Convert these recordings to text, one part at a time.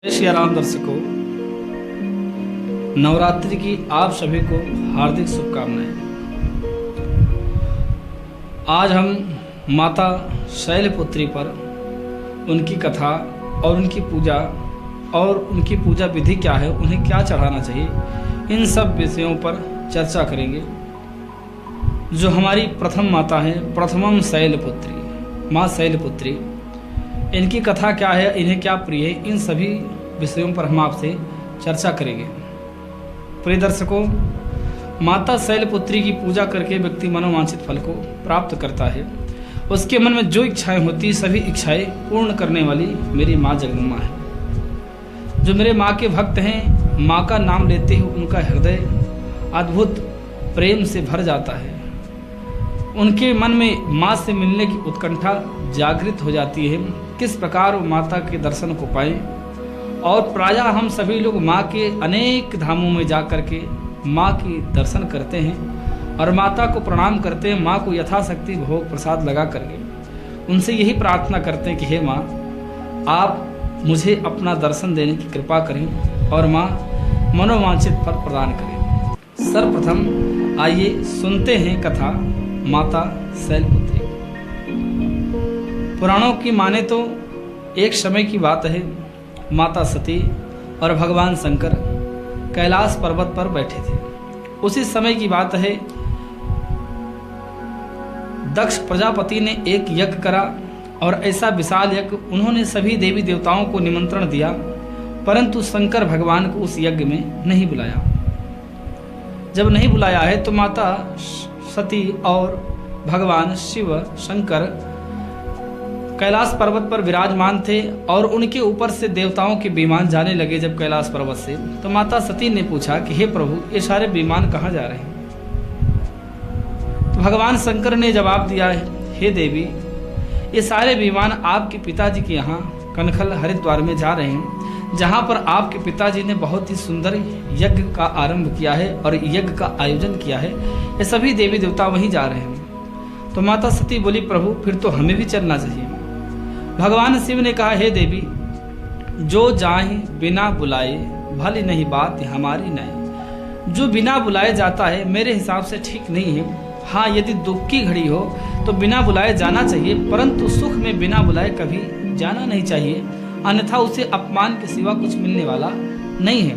श्री राम दर्शकों, नवरात्रि की आप सभी को हार्दिक शुभकामनाएं। आज हम माता शैलपुत्री पर उनकी कथा और उनकी पूजा विधि क्या है, उन्हें क्या चढ़ाना चाहिए, इन सब विषयों पर चर्चा करेंगे। जो हमारी प्रथम माता है, प्रथमम शैलपुत्री, माँ शैलपुत्री, इनकी कथा क्या है, इन्हें क्या प्रिय है, इन सभी विषयों पर हम आपसे चर्चा करेंगे। प्रिय दर्शकों, माता शैलपुत्री की पूजा करके व्यक्ति मनोवांछित फल को प्राप्त करता है। उसके मन में जो इच्छाएं होती, सभी इच्छाएं पूर्ण करने वाली मेरी माँ जगदम्बा है। जो मेरे माँ के भक्त हैं, माँ का नाम लेते ही उनका हृदय अद्भुत प्रेम से भर जाता है। उनके मन में माँ से मिलने की उत्कंठा जागृत हो जाती है। किस प्रकार वो माता के दर्शन को पाएं, और प्रायः हम सभी लोग माँ के अनेक धामों में जा कर के माँ की दर्शन करते हैं और माता को प्रणाम करते हैं। माँ को यथाशक्ति भोग प्रसाद लगा करके उनसे यही प्रार्थना करते हैं कि हे माँ, आप मुझे अपना दर्शन देने की कृपा करें और माँ मनोवांछित फल प्रदान करें। सर्वप्रथम आइए सुनते हैं कथा माता शैलपुत्री। पुराणों की माने तो एक समय की बात है, माता सती और भगवान शंकर कैलाश पर्वत पर बैठे थे। उसी समय की बात है, दक्ष प्रजापति ने एक यज्ञ करा और ऐसा विशाल यज्ञ, उन्होंने सभी देवी देवताओं को निमंत्रण दिया, परंतु शंकर भगवान को उस यज्ञ में नहीं बुलाया। जब नहीं बुलाया है तो माता सती और भगवान शिव शंकर कैलाश पर्वत पर विराजमान थे और उनके ऊपर से देवताओं के विमान जाने लगे। जब कैलाश पर्वत से, तो माता सती ने पूछा कि हे प्रभु, ये सारे विमान कहाँ जा रहे हैं? तो भगवान शंकर ने जवाब दिया है, हे देवी, ये सारे विमान आपके पिताजी के यहाँ कनखल हरिद्वार में जा रहे हैं, जहाँ पर आपके पिताजी ने बहुत ही सुंदर यज्ञ का आरंभ किया है और यज्ञ का आयोजन किया है। ये सभी देवी देवता वहीं जा रहे हैं। तो माता सती बोली, प्रभु, फिर तो हमें भी चलना चाहिए। भगवान शिव ने कहा, हे देवी, जो जाहि बिना बुलाए भली नहीं बात हमारी नहीं। जो बिना बुलाए जाता है मेरे हिसाब से ठीक नहीं है। हाँ, यदि दुख की घड़ी हो तो बिना बुलाए जाना चाहिए, परंतु सुख में बिना बुलाए कभी जाना नहीं चाहिए, अन्यथा उसे अपमान के सिवा कुछ मिलने वाला नहीं है।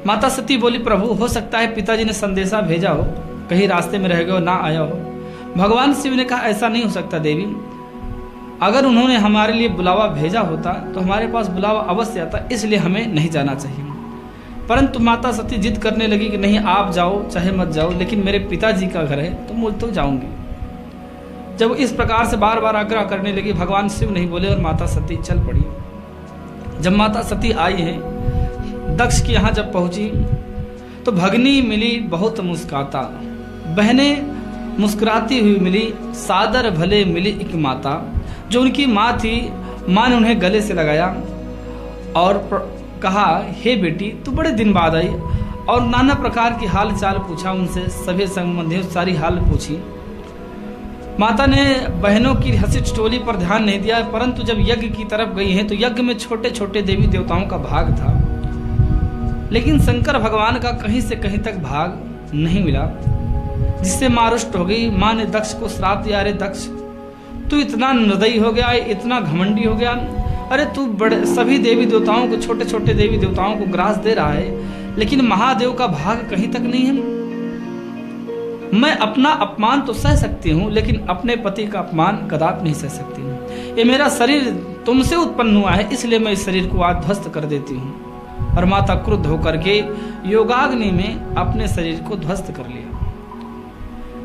माता सती बोली, प्रभु, हो सकता है पिताजी ने संदेशा भेजा हो, कहीं रास्ते में रह गए हो, ना आया हो। भगवान शिव ने कहा, ऐसा नहीं हो सकता देवी, अगर उन्होंने हमारे लिए बुलावा भेजा होता तो हमारे पास बुलावा अवश्य आता, इसलिए हमें नहीं जाना चाहिए। परंतु माता सती जिद करने लगी कि नहीं, आप जाओ चाहे मत जाओ, लेकिन मेरे पिताजी का घर है तो मैं तो जाऊंगी। जब इस प्रकार से बार बार आग्रह करने लगी, भगवान शिव नहीं बोले और माता सती चल पड़ी। जब माता सती आई है, दक्ष के यहाँ जब पहुंची तो भगनी मिली बहुत मुस्काता, बहनें मुस्कुराती हुई मिली, सादर भले मिली एक माता। जो उनकी माँ थी, माँ ने उन्हें गले से लगाया और कहा, हे बेटी, तू बड़े दिन बाद आई, और नाना प्रकार की हाल चाल पूछा उनसे, सभी संबंधियों सारी हाल पूछी। माता ने बहनों की हंसी ठिठोली पर ध्यान नहीं दिया, परंतु जब यज्ञ की तरफ गई हैं तो यज्ञ में छोटे छोटे देवी देवताओं का भाग था, लेकिन शंकर भगवान का कहीं से कहीं तक भाग नहीं मिला, जिससे माँ रुष्ट हो गई। माँ ने दक्ष को श्राप दिया, अरे दक्ष, तू इतना निर्दयी हो गया, इतना घमंडी हो गया, अरे तू बड़े सभी देवी देवताओं को, छोटे छोटे देवी देवताओं को ग्रास दे रहा है, लेकिन महादेव का भाग कहीं तक नहीं है। मैं अपना अपमान तो सह सकती हूँ, लेकिन अपने पति का अपमान कदापि नहीं सह सकती हूँ। ये मेरा शरीर तुमसे उत्पन्न हुआ है, इसलिए मैं इस शरीर को आज ध्वस्त कर देती हूँ। और माता क्रुद्ध होकर के योगाग्नि में अपने शरीर को ध्वस्त कर लिया।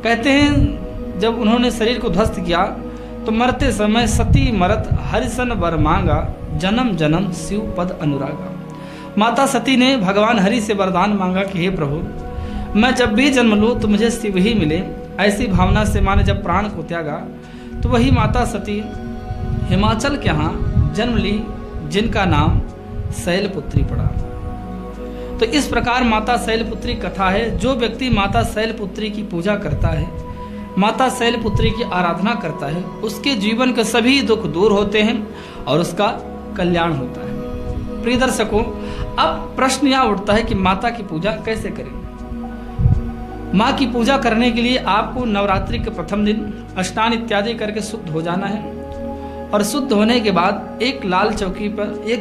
कहते हैं, जब उन्होंने शरीर को ध्वस्त किया तो मरते समय सती मरत हरिसन वर मांगा, जन्म जन्म शिव पद अनुरागा। माता सती ने भगवान हरि से वरदान मांगा कि हे प्रभु, मैं जब भी जन्म लूं तो मुझे शिव ही मिले। ऐसी भावना से माँ ने जब प्राण को त्यागा तो वही माता सती हिमाचल के यहाँ जन्म ली, जिनका नाम शैलपुत्री पड़ा। तो इस प्रकार माता शैलपुत्री कथा है। जो व्यक्ति माता शैलपुत्री की पूजा करता है, माता शैलपुत्री की आराधना करता है, उसके जीवन के सभी दुख दूर होते हैं और उसका कल्याण होता है। प्रिय दर्शकों, अब प्रश्न यहाँ उठता है कि माता की पूजा कैसे करें। माँ की पूजा करने के लिए आपको नवरात्रि के प्रथम दिन स्नान इत्यादि करके शुद्ध हो जाना है और शुद्ध होने के बाद एक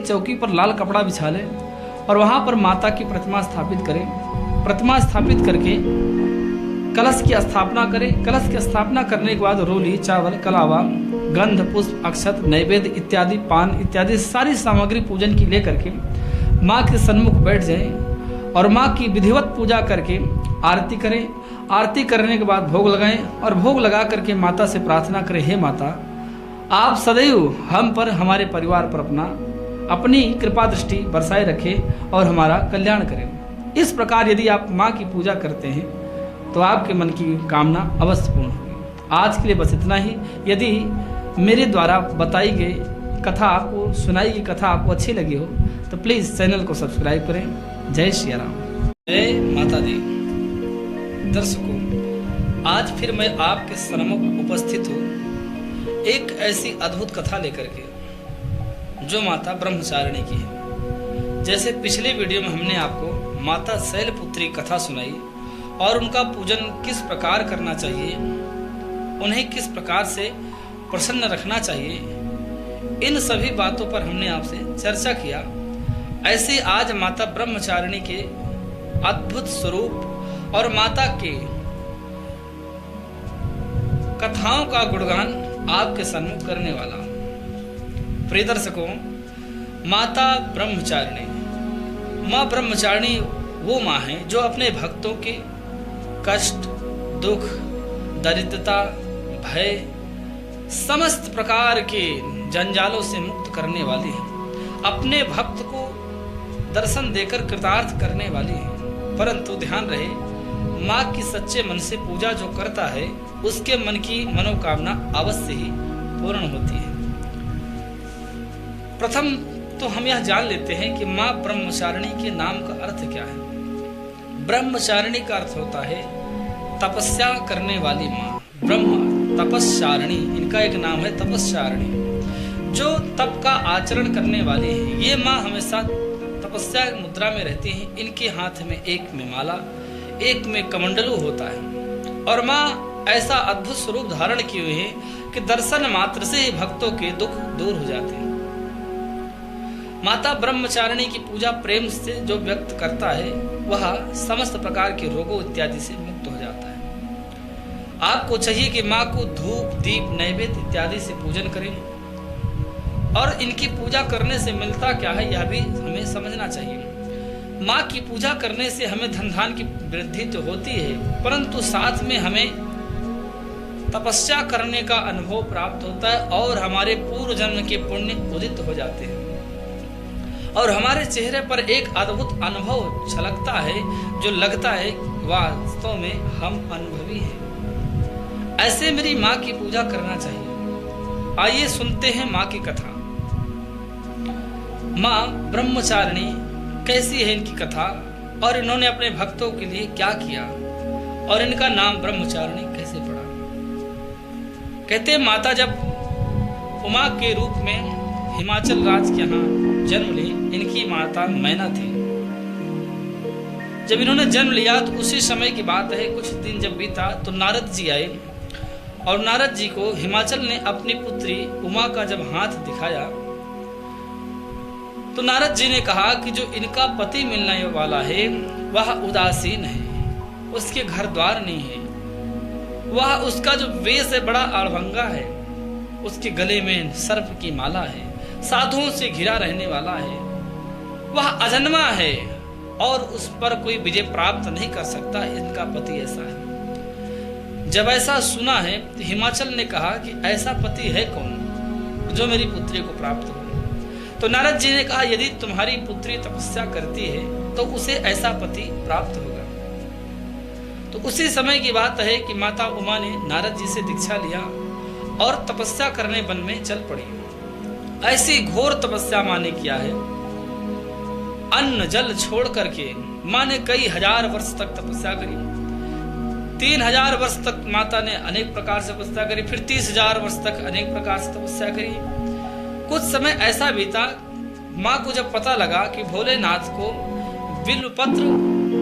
चौकी पर लाल कपड़ा बिछा लें और वहाँ पर माता की प्रतिमा स्थापित करें। प्रतिमा स्थापित करके कलश की स्थापना करें। कलश की स्थापना करने के बाद रोली, चावल, कलावा, गंध, पुष्प, अक्षत, नैवेद्य इत्यादि, पान इत्यादि सारी सामग्री पूजन की लेकर के माँ के सन्मुख बैठ जाएं और माँ की विधिवत पूजा करके आरती करें। आरती करने के बाद भोग लगाएं और भोग लगा करके माता से प्रार्थना करें, हे माता, आप सदैव हम पर, हमारे परिवार पर अपनी कृपा दृष्टि बरसाए रखें और हमारा कल्याण करें। इस प्रकार यदि आप माँ की पूजा करते हैं तो आपके मन की कामना अवश्य पूर्ण होगी। आज के लिए बस इतना ही। यदि मेरे द्वारा बताई गई कथा आपको, सुनाई गई कथा आपको अच्छी लगी हो तो प्लीज़ चैनल को सब्सक्राइब करें। जय श्री राम, जय माता दी। दर्शकों, आज फिर मैं आपके सन्मुख उपस्थित हूँ एक ऐसी अद्भुत कथा लेकर के जो माता ब्रह्मचारिणी की है। जैसे पिछले वीडियो में हमने आपको माता शैलपुत्री कथा सुनाई और उनका पूजन किस प्रकार करना चाहिए, उन्हें किस प्रकार से प्रसन्न रखना चाहिए, इन सभी बातों पर हमने आपसे चर्चा किया। ऐसे आज माता ब्रह्मचारिणी के अद्भुत स्वरूप और माता के कथाओं का गुणगान आपके सम्मुख करने वाला। प्रिय दर्शकों, माता ब्रह्मचारिणी, माँ ब्रह्मचारिणी वो माँ है जो अपने भक्तों के कष्ट, दुख, दरिद्रता, भय, समस्त प्रकार के जंजालों से मुक्त करने वाली है। अपने भक्त को दर्शन देकर कृतार्थ करने वाली है। परंतु ध्यान रहे, माँ की सच्चे मन से पूजा जो करता है उसके मन की मनोकामना अवश्य ही पूर्ण होती है। प्रथम तो हम यह जान लेते हैं कि माँ ब्रह्मचारिणी के नाम का अर्थ क्या है। ब्रह्मचारिणी का अर्थ होता है तपस्या करने वाली माँ। ब्रह्म तपस्चारिणी, इनका एक नाम है तपस्चारिणी, जो तप का आचरण करने वाली है। ये माँ हमेशा तपस्या मुद्रा में रहती हैं। इनके हाथ में एक में माला, एक में कमंडलू होता है और माँ ऐसा अद्भुत स्वरूप धारण किए हुए हैं कि दर्शन मात्र से ही भक्तों के दुख दूर हो जाते हैं। माता ब्रह्मचारिणी की पूजा प्रेम से जो व्यक्त करता है वह समस्त प्रकार के रोगों इत्यादि से मुक्त हो जाता है। आपको चाहिए कि माँ को धूप, दीप, नैवेद्य इत्यादि से पूजन करें और इनकी पूजा करने से मिलता क्या है यह भी हमें समझना चाहिए। माँ की पूजा करने से हमें धन धान की वृद्धि तो होती है, परंतु साथ में हमें तपस्या करने का अनुभव प्राप्त होता है और हमारे पूर्व जन्म के पुण्य उदित हो जाते हैं और हमारे चेहरे पर एक अद्भुत अनुभव छलकता है जो लगता है वास्तव में हम अनुभवी हैं। ऐसे मेरी माँ की पूजा करना चाहिए। आइए सुनते हैं माँ की कथा। माँ ब्रह्मचारिणी कैसी है इनकी कथा और इन्होंने अपने भक्तों के लिए क्या किया और इनका नाम ब्रह्मचारिणी कैसे पड़ा। कहते हैं माता जब उमा के रूप में हिमाचल राज्य के यहाँ जन्म ली, इनकी माता मैना थी। जब इन्होंने जन्म लिया तो उसी समय की बात है, कुछ दिन जब बीता तो नारद जी आए और नारद जी को हिमाचल ने अपनी पुत्री उमा का जब हाथ दिखाया तो नारद जी ने कहा कि जो इनका पति मिलने वाला है वह उदासीन है, उसके घर द्वार नहीं है, वह उसका जो वेश है बड़ा अड़भंगा है, उसके गले में सर्प की माला है, साधुओं से घिरा रहने वाला है, वह अजन्मा है और उस पर कोई विजय प्राप्त नहीं कर सकता। इनका पति ऐसा है। जब ऐसा सुना है तो हिमाचल ने कहा कि ऐसा पति है कौन जो मेरी पुत्री को प्राप्त हो। तो नारद जी ने कहा यदि तुम्हारी पुत्री तपस्या करती है तो उसे ऐसा पति प्राप्त होगा। तो उसी समय की बात है कि माता उमा ने नारद जी से दीक्षा लिया और तपस्या करने वन में चल पड़ी। ऐसी घोर तपस्या माँ ने किया है, अन्न जल छोड़ करके माँ ने कई हजार वर्ष तक तपस्या करी। 3000 वर्ष तक माता ने अनेक प्रकार से तपस्या करी, फिर 30,000 वर्ष तक अनेक प्रकार से तपस्या करी। कुछ समय ऐसा बीता माँ को जब पता लगा कि भोलेनाथ को बिल्वपत्र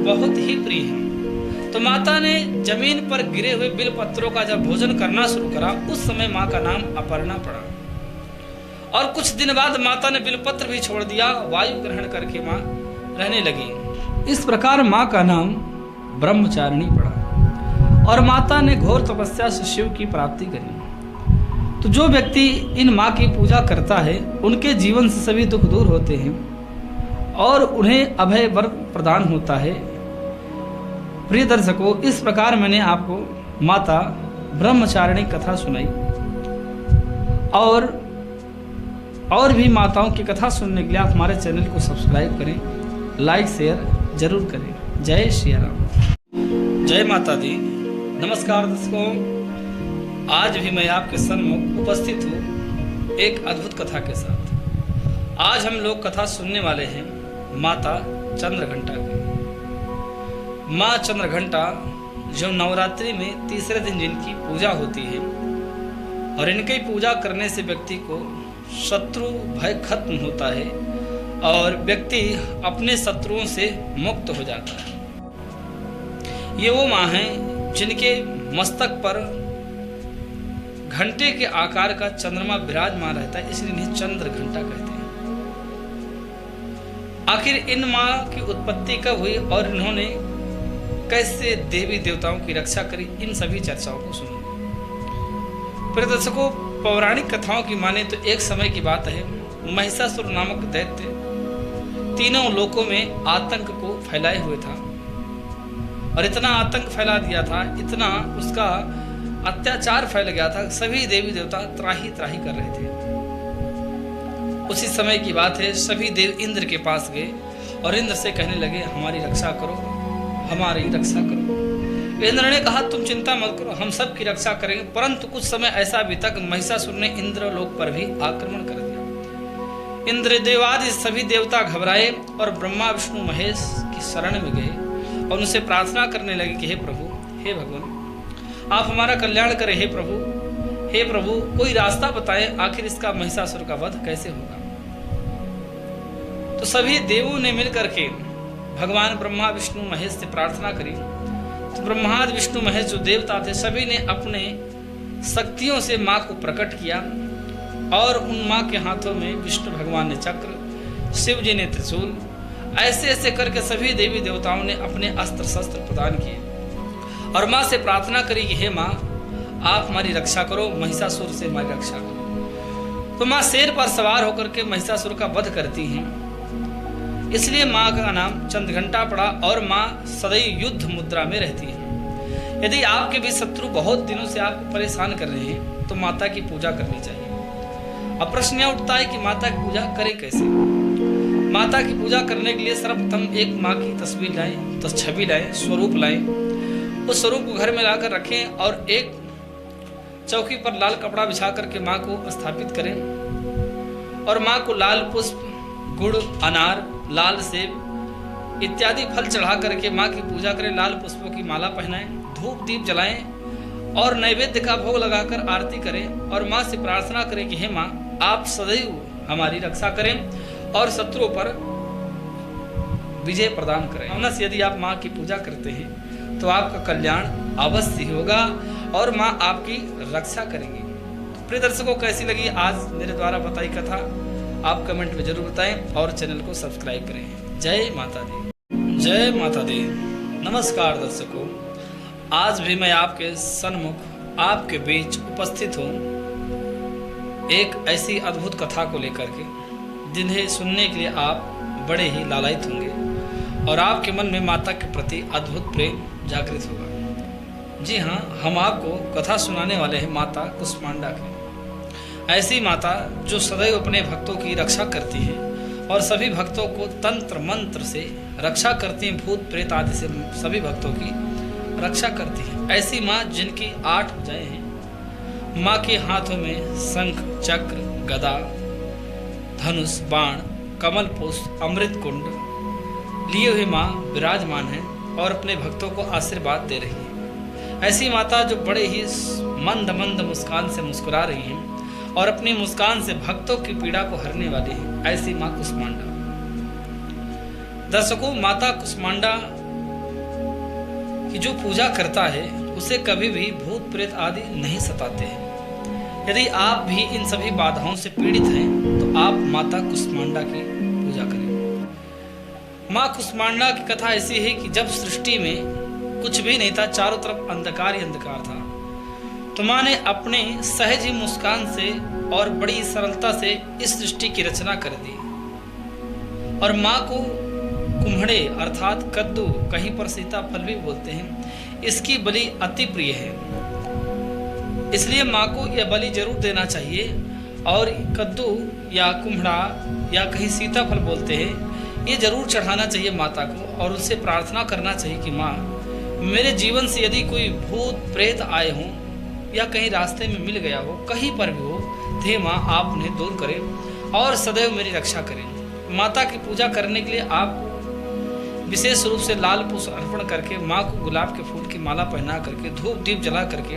बहुत ही प्रिय है, तो माता ने जमीन पर गिरे हुए बिल्वपत्रों का जब भोजन करना शुरू करा, उस समय माँ का नाम अपर्णा पड़ा। और कुछ दिन बाद माता ने बिल्वपत्र भी छोड़ दिया, वायु ग्रहण करके माँ रहने लगी। इस प्रकार माँ का नाम ब्रह्मचारिणी पड़ा और माता ने घोर तपस्या से शिव की प्राप्ति करी। तो जो व्यक्ति इन माँ की पूजा करता है, उनके जीवन से सभी दुख दूर होते हैं और उन्हें अभय वर प्रदान होता है। प्रिय दर्शकों, इस प्रकार मैंने आपको माता ब्रह्मचारिणी कथा सुनाई, और भी माताओं की कथा सुनने के लिए आप हमारे चैनल को सब्सक्राइब करें, लाइक शेयर जरूर करें। जय श्री राम। जय माता दी। नमस्कार दर्शकों, आज भी मैं आपके सन्मुख उपस्थित हूँ एक अद्भुत कथा के साथ। आज हम लोग कथा सुनने वाले हैं माता चंद्रघंटा की। माँ चंद्रघंटा जो नवरात्रि में तीसरे दिन जिनकी पूजा होती है, और इनकी पूजा करने से व्यक्ति को शत्रु भय खत्म होता है और व्यक्ति अपने शत्रुओं से मुक्त हो जाता है। ये वो माँ हैं जिनके मस्तक पर घंटे के आकार का चंद्रमा विराजमान रहता है, इसलिए इन्हें चंद्रघंटा कहते हैं। आखिर इन माँ की उत्पत्ति कब हुई और इन्होंने कैसे देवी देवताओं की रक्षा करी, इन सभी चर्चाओं को सुनिए। प्रिय दर्शकों, पौराणिक कथाओं की माने तो एक समय की बात है, महिषासुर नामक दैत्य तीनों लोकों में आतंक को फैलाए हुए था और इतना आतंक फैला दिया था, इतना उसका अत्याचार फैल गया था, सभी देवी देवता त्राही त्राही कर रहे थे। उसी समय की बात है, सभी देव इंद्र के पास गए और इंद्र से कहने लगे, हमारी रक्षा करो, हमारी रक्षा करो। इंद्र ने कहा, तुम चिंता मत करो, हम सब की रक्षा करेंगे। परंतु कुछ समय ऐसा भी तक महिषासुर ने इंद्रलोक पर भी आक्रमण कर दिया। इंद्र देवादि सभी देवता घबराए और ब्रह्मा विष्णु महेश की शरण में गए और उनसे प्रार्थना करने लगे कि हे प्रभु, हे भगवान, आप हमारा कल्याण करें। हे प्रभु, कोई रास्ता बताएं, आखिर इसका महिषासुर का वध कैसे होगा। तो सभी देवों ने मिलकर के भगवान ब्रह्मा विष्णु महेश से प्रार्थना करी। तो ब्रह्मा विष्णु महेश जो देवता थे, सभी ने अपने शक्तियों से माँ को प्रकट किया और उन माँ के हाथों में विष्णु भगवान ने चक्र, शिव जी ने त्रिशूल, ऐसे ऐसे करके सभी देवी देवताओं ने अपने अस्त्र शस्त्र प्रदान किए और माँ से प्रार्थना करी कि हे माँ, आप हमारी रक्षा करो, महिषासुर से हमारी रक्षा करो। तो माँ शेर पर सवार होकर के महिषासुर का वध करती हैं, इसलिए माँ का नाम चंद्रघंटा पड़ा और माँ सदैव युद्ध मुद्रा में रहती है। यदि आपके भी शत्रु बहुत दिनों से आपको परेशान कर रहे हैं, तो माता की पूजा करनी चाहिए। अब प्रश्न यह उठता है कि माता की पूजा करें कैसे। माता की पूजा करने के लिए सर्वप्रथम एक माँ की तस्वीर लाएं, तो छवि लाएं, स्वरूप लाएं, उस स्वरूप को घर में लाकर रखें और एक चौकी पर लाल कपड़ा बिछा करके माँ को स्थापित करें और माँ को लाल पुष्प, गुड़, अनार, लाल सेब इत्यादि फल चढ़ा करके माँ की पूजा करें। लाल पुष्पों की माला पहनाएं, धूप दीप जलाएं और नैवेद्य का भोग लगाकर आरती करें और माँ से प्रार्थना करें कि हे माँ, आप सदैव हमारी रक्षा करें और शत्रुओं पर विजय प्रदान करें। अवश्य से यदि आप माँ की पूजा करते हैं तो आपका कल्याण अवश्य होगा और माँ आपकी रक्षा करेंगी। तो प्रिय दर्शकों, कैसी लगी आज मेरे द्वारा बताई कथा, आप कमेंट में जरूर बताएं और चैनल को सब्सक्राइब करें। जय माता दी। जय माता दी। नमस्कार दर्शकों, आज भी मैं आपके सन्मुख आपके बीच उपस्थित हूँ एक ऐसी अद्भुत कथा को लेकर के, जिन्हें सुनने के लिए आप बड़े ही लालायित होंगे और आपके मन में माता के प्रति अद्भुत प्रेम जागृत होगा। जी हाँ, हम आपको कथा सुनाने वाले हैं माता कुष्मांडा की। ऐसी माता जो सदैव अपने भक्तों की रक्षा करती है और सभी भक्तों को तंत्र मंत्र से रक्षा करती हैं, भूत प्रेत आदि से सभी भक्तों की रक्षा करती है। ऐसी माँ जिनकी 8 भुजाएं हैं। माँ के हाथों में शंख, चक्र, गदा, धनुष, बाण, कमल पुष्प, अमृत कुंड लिए हुए माँ विराजमान है और अपने भक्तों को आशीर्वाद दे रही है। ऐसी माता जो बड़े ही मंद मंद मुस्कान से मुस्कुरा रही हैं और अपनी मुस्कान से भक्तों की पीड़ा को हरने वाली है। ऐसी माँ कुष्मांडा। दर्शकों, माता कुष्मांडा की जो पूजा करता है उसे कभी भी भूत प्रेत आदि नहीं सताते हैं। यदि आप भी इन सभी बाधाओं से पीड़ित हैं तो आप माता कुष्मांडा की पूजा करें। माँ कुष्मांडा की कथा ऐसी है कि जब सृष्टि में कुछ भी नहीं था, चारों तरफ अंधकार ही अंधकार था, तो माँ ने अपने सहज ही मुस्कान से और बड़ी सरलता से इस सृष्टि की रचना कर दी। और माँ को कुम्हड़े अर्थात कद्दू, कहीं पर सीताफल भी बोलते हैं, इसकी बलि अति प्रिय है। इसलिए माँ को यह बलि जरूर देना चाहिए। और कद्दू या कुम्हड़ा या कहीं सीताफल बोलते हैं, ये जरूर चढ़ाना चाहिए माता को और उससे प्रार्थना करना चाहिए कि माँ, मेरे जीवन से यदि कोई भूत प्रेत आए हों या कहीं रास्ते में मिल गया हो, कहीं पर भी हो, थे माँ आप उन्हें दूर करें और सदैव मेरी रक्षा करें। माता की पूजा करने के लिए आप विशेष रूप से लाल पुष्प अर्पण करके माँ को गुलाब के फूल की माला पहना करके धूप दीप जला करके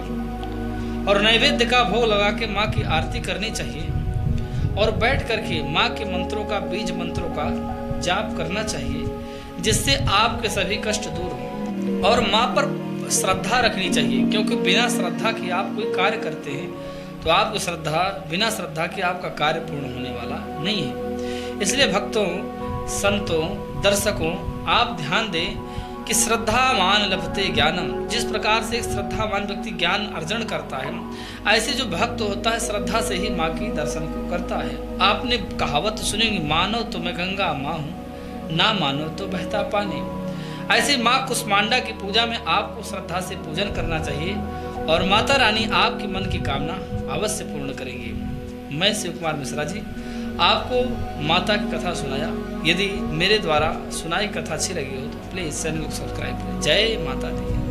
और नैवेद्य का भोग लगा के माँ की आरती करनी चाहिए और बैठ करके माँ के मंत्रों का, बीज मंत्रों का जाप करना चाहिए, जिससे आपके सभी कष्ट दूर हों। और माँ पर श्रद्धा रखनी चाहिए, क्योंकि बिना श्रद्धा के आप कोई कार्य करते हैं तो आपकी श्रद्धा, बिना श्रद्धा के आपका कार्य पूर्ण होने वाला नहीं है। इसलिए भक्तों, संतों, दर्शकों, आप ध्यान दें कि श्रद्धावान लभते ज्ञानम। जिस प्रकार से एक श्रद्धावान व्यक्ति ज्ञान अर्जन करता है, ऐसे जो भक्त होता है श्रद्धा से ही माँ की दर्शन को करता है। आपने कहावत सुनी, मानो तो मैं गंगा माँ हूँ, ना मानो तो बहता पानी। ऐसे माँ कुष्मांडा की पूजा में आपको श्रद्धा से पूजन करना चाहिए और माता रानी आपकी मन की कामना अवश्य पूर्ण करेंगी। मैं शिव कुमार मिश्रा जी आपको माता की कथा सुनाया। यदि मेरे द्वारा सुनाई कथा अच्छी लगी हो तो प्लीज़ चैनल को सब्सक्राइब करें। जय माता दी।